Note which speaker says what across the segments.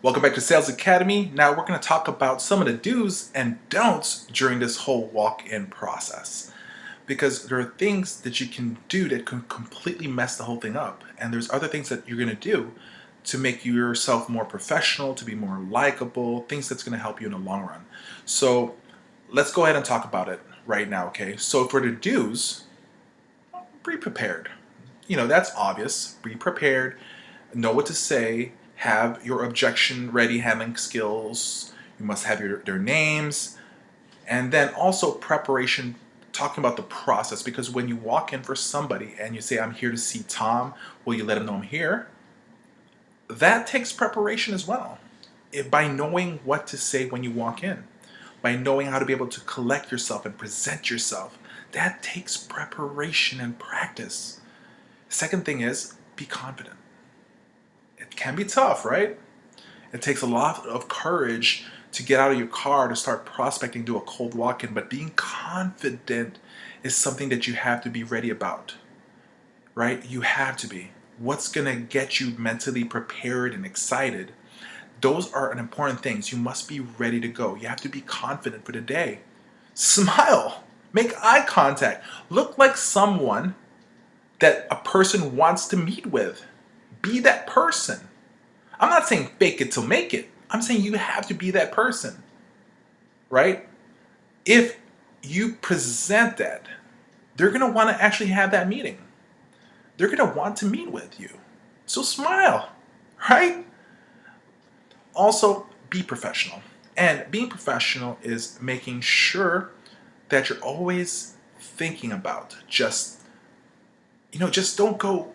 Speaker 1: Welcome back to Sales Academy. Now we're going to talk about some of the do's and don'ts during this whole walk-in process. Because there are things that you can do that can completely mess the whole thing up. And there's other things that you're going to do to make yourself more professional, to be more likable, things that's going to help you in the long run. So let's go ahead and talk about it right now, okay? So for the do's, be prepared. That's obvious. Be prepared, know what to say, have your objection ready handling skills. You must have their names. And then also preparation, talking about the process, because when you walk in for somebody and you say, I'm here to see Tom, will you let him know I'm here? That takes preparation as well. By knowing what to say when you walk in, by knowing how to be able to collect yourself and present yourself, that takes preparation and practice. Second thing is, be confident. It can be tough, right? It takes a lot of courage to get out of your car to start prospecting, do a cold walk-in, but being confident is something that you have to be ready about, right? You have to be. What's gonna get you mentally prepared and excited? Those are important things. You must be ready to go. You have to be confident for the day. Smile, make eye contact, look like someone that a person wants to meet with. Be that person. I'm not saying fake it till make it. I'm saying you have to be that person, right? If you present that, they're going to want to actually have that meeting. They're going to want to meet with you. So smile, right? Also, be professional. And being professional is making sure that you're always thinking about just don't go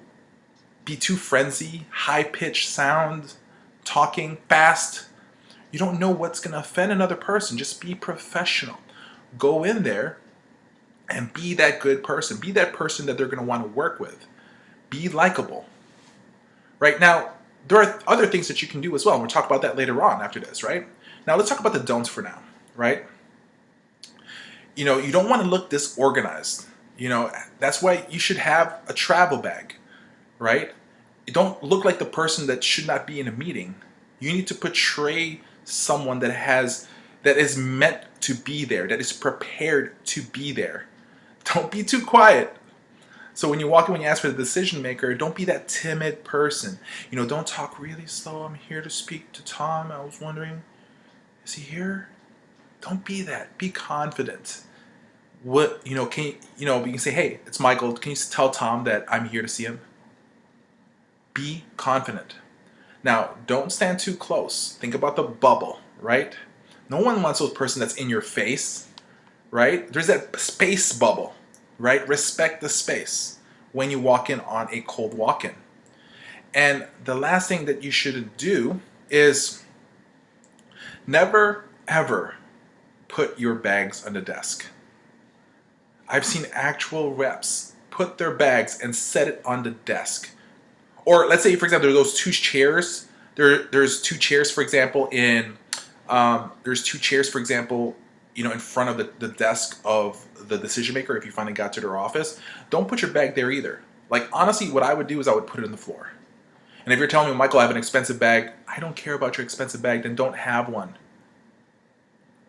Speaker 1: be too frenzy, high-pitched sound, talking fast. You don't know what's going to offend another person. Just be professional. Go in there and be that good person. Be that person that they're going to want to work with. Be likable. Right now, there are other things that you can do as well. And we'll talk about that later on after this, right? Now, let's talk about the don'ts for now, right? You don't want to look disorganized. That's why you should have a travel bag, right? You don't look like the person that should not be in a meeting. You need to portray someone that is meant to be there, that is prepared to be there. Don't be too quiet. So when you walk in, when you ask for the decision maker, don't be that timid person. Don't talk really slow. I'm here to speak to Tom. I was wondering, is he here? Don't be that. Be confident. You can say, hey, it's Michael. Can you tell Tom that I'm here to see him? Be confident. Now, don't stand too close. Think about the bubble, right? No one wants a person that's in your face, right? There's that space bubble, right? Respect the space when you walk in on a cold walk-in. And the last thing that you should do is never, ever put your bags on the desk. I've seen actual reps put their bags and set it on the desk. Or let's say, for example, there's those two chairs. There's two chairs, for example, in front of the desk of the decision maker if you finally got to their office. Don't put your bag there either. Like, honestly, what I would do is I would put it on the floor. And if you're telling me, Michael, I have an expensive bag, I don't care about your expensive bag, then don't have one.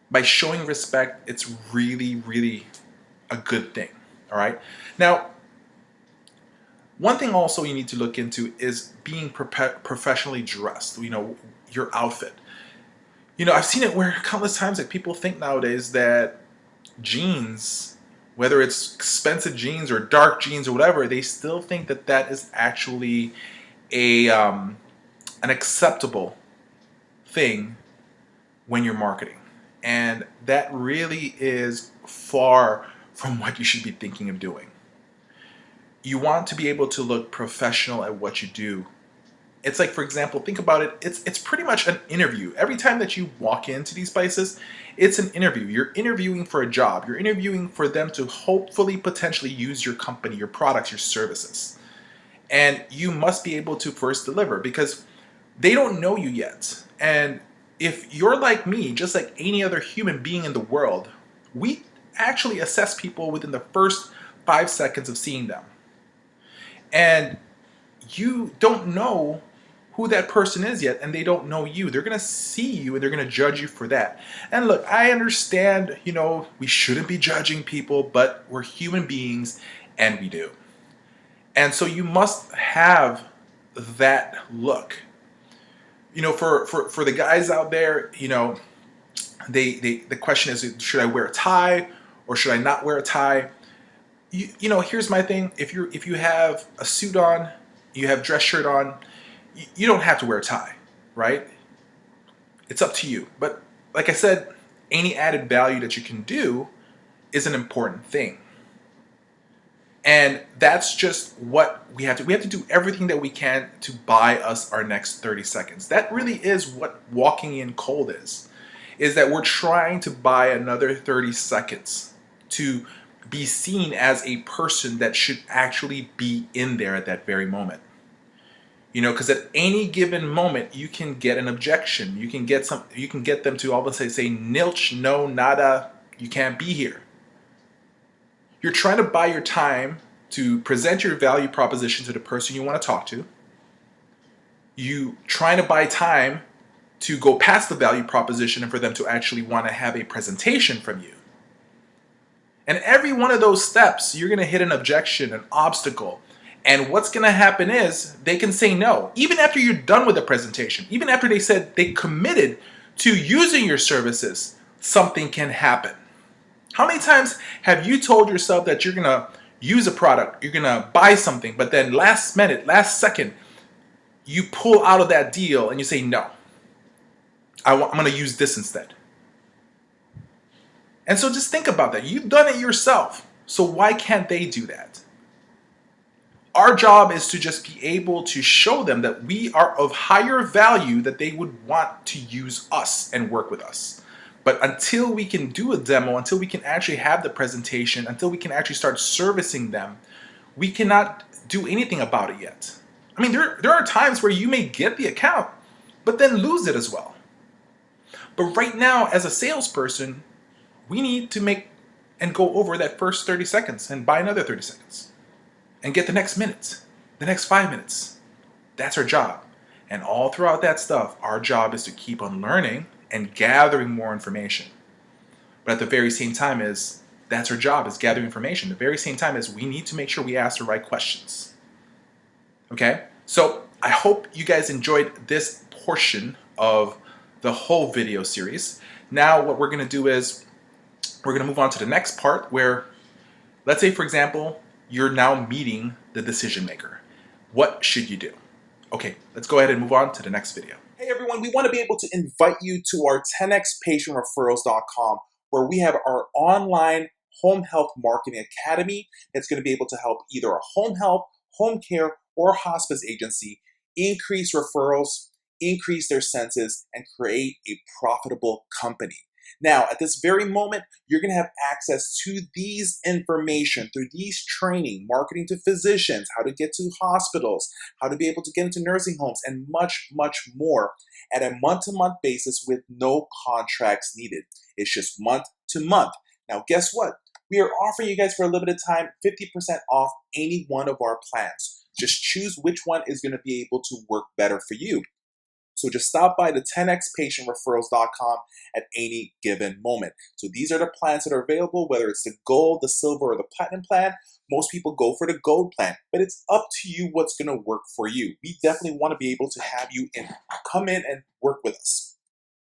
Speaker 1: By showing respect, it's really, really a good thing, all right? Now, one thing also you need to look into is being professionally dressed, your outfit. I've seen it where countless times, like, people think nowadays that jeans, whether it's expensive jeans or dark jeans or whatever, they still think that that is actually an acceptable thing when you're marketing. And that really is far from what you should be thinking of doing. You want to be able to look professional at what you do. It's like, for example, think about it. It's pretty much an interview. Every time that you walk into these places, it's an interview. You're interviewing for a job. You're interviewing for them to hopefully, potentially use your company, your products, your services. And you must be able to first deliver because they don't know you yet. And if you're like me, just like any other human being in the world, we actually assess people within the first 5 seconds of seeing them. And you don't know who that person is yet, and they don't know you. They're going to see you and they're going to judge you for that. And look, I understand, we shouldn't be judging people, but we're human beings and we do. And so you must have that look. For the guys out there, the question is, should I wear a tie or should I not wear a tie? Here's my thing. If you have a suit on, you have dress shirt on, you don't have to wear a tie, right? It's up to you. But like I said, any added value that you can do is an important thing. And that's just what we have to. We have to do everything that we can to buy us our next 30 seconds. That really is what walking in cold is that we're trying to buy another 30 seconds to be seen as a person that should actually be in there at that very moment. Because at any given moment you can get an objection. You can get them to all of a sudden say nilch, no, nada, you can't be here. You're trying to buy your time to present your value proposition to the person you want to talk to. You trying to buy time to go past the value proposition and for them to actually want to have a presentation from you. And every one of those steps, you're going to hit an objection, an obstacle. And what's going to happen is they can say no. Even after you're done with the presentation, even after they said they committed to using your services, something can happen. How many times have you told yourself that you're going to use a product, you're going to buy something, but then last minute, last second, you pull out of that deal and you say, no, I'm going to use this instead. And so just think about that. You've done it yourself. So why can't they do that? Our job is to just be able to show them that we are of higher value, that they would want to use us and work with us. But until we can do a demo, until we can actually have the presentation, until we can actually start servicing them, we cannot do anything about it yet. I mean, there are times where you may get the account, but then lose it as well. But right now, as a salesperson, we need to make and go over that first 30 seconds and buy another 30 seconds and get the next minute, the next 5 minutes. That's our job. And all throughout that stuff, our job is to keep on learning and gathering more information. But at the very same time that's our job, is gathering information. The very same time we need to make sure we ask the right questions. Okay? So I hope you guys enjoyed this portion of the whole video series. Now what we're going to do is we're going to move on to the next part where, let's say, for example, you're now meeting the decision maker. What should you do? Okay, let's go ahead and move on to the next video. Hey everyone, we want to be able to invite you to our 10xpatientreferrals.com, where we have our online home health marketing academy that's going to be able to help either a home health, home care, or hospice agency increase referrals, increase their census, and create a profitable company. Now, at this very moment, you're going to have access to these information through these training, marketing to physicians, how to get to hospitals, how to be able to get into nursing homes, and much, much more at a month-to-month basis with no contracts needed. It's just month to month. Now, guess what? We are offering you guys for a limited time 50% off any one of our plans. Just choose which one is going to be able to work better for you. So just stop by the 10xpatientreferrals.com at any given moment. So these are the plans that are available, whether it's the gold, the silver, or the platinum plan. Most people go for the gold plan, but it's up to you what's going to work for you. We definitely want to be able to have you come in and work with us.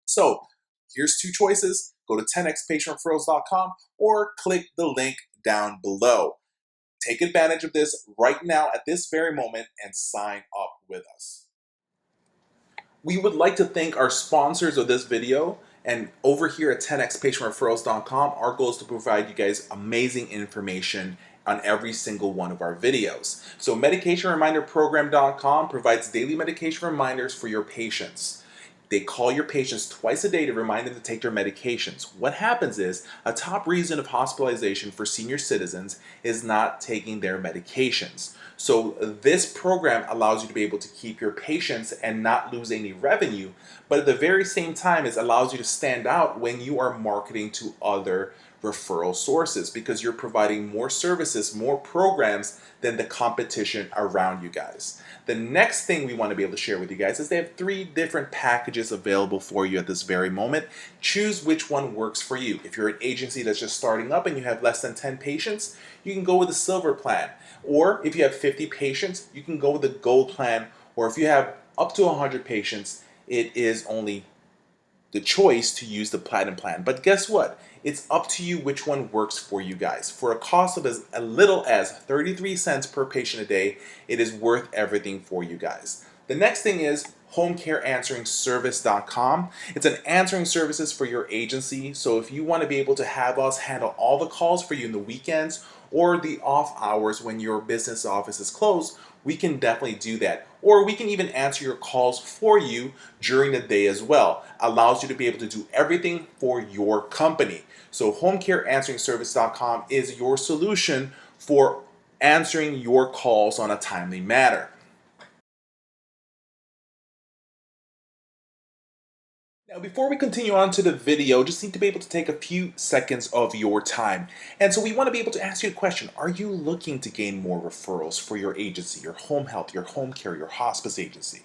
Speaker 1: So here's two choices. Go to 10xpatientreferrals.com or click the link down below. Take advantage of this right now at this very moment and sign up with us. We would like to thank our sponsors of this video, and over here at 10xpatientreferrals.com, our goal is to provide you guys amazing information on every single one of our videos. So medicationreminderprogram.com provides daily medication reminders for your patients. They call your patients twice a day to remind them to take their medications. What happens is a top reason of hospitalization for senior citizens is not taking their medications. So this program allows you to be able to keep your patients and not lose any revenue, but at the very same time, it allows you to stand out when you are marketing to other referral sources because you're providing more services, more programs than the competition around you guys. The next thing we want to be able to share with you guys is they have 3 different packages available for you at this very moment. Choose which one works for you. If you're an agency that's just starting up and you have less than 10 patients, you can go with the silver plan. Or if you have 50 patients, you can go with the gold plan. Or if you have up to 100 patients, it is only the choice to use the platinum plan. But guess what? It's up to you which one works for you guys. For a cost of as little as 33 cents per patient a day, it is worth everything for you guys. The next thing is homecareansweringservice.com. It's an answering services for your agency. So if you want to be able to have us handle all the calls for you in the weekends or the off hours when your business office is closed, we can definitely do that. Or we can even answer your calls for you during the day as well. Allows you to be able to do everything for your company. So homecareansweringservice.com is your solution for answering your calls on a timely manner. Now, before we continue on to the video, just need to be able to take a few seconds of your time. And so we want to be able to ask you a question. Are you looking to gain more referrals for your agency, your home health, your home care, your hospice agency?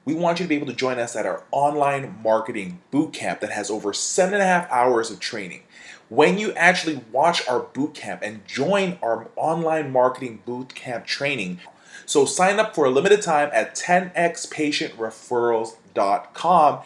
Speaker 1: We want you to be able to join us at our Online Marketing Bootcamp that has over 7.5 hours of training. When you actually watch our bootcamp and join our Online Marketing Bootcamp training, so sign up for a limited time at 10xpatientreferrals.com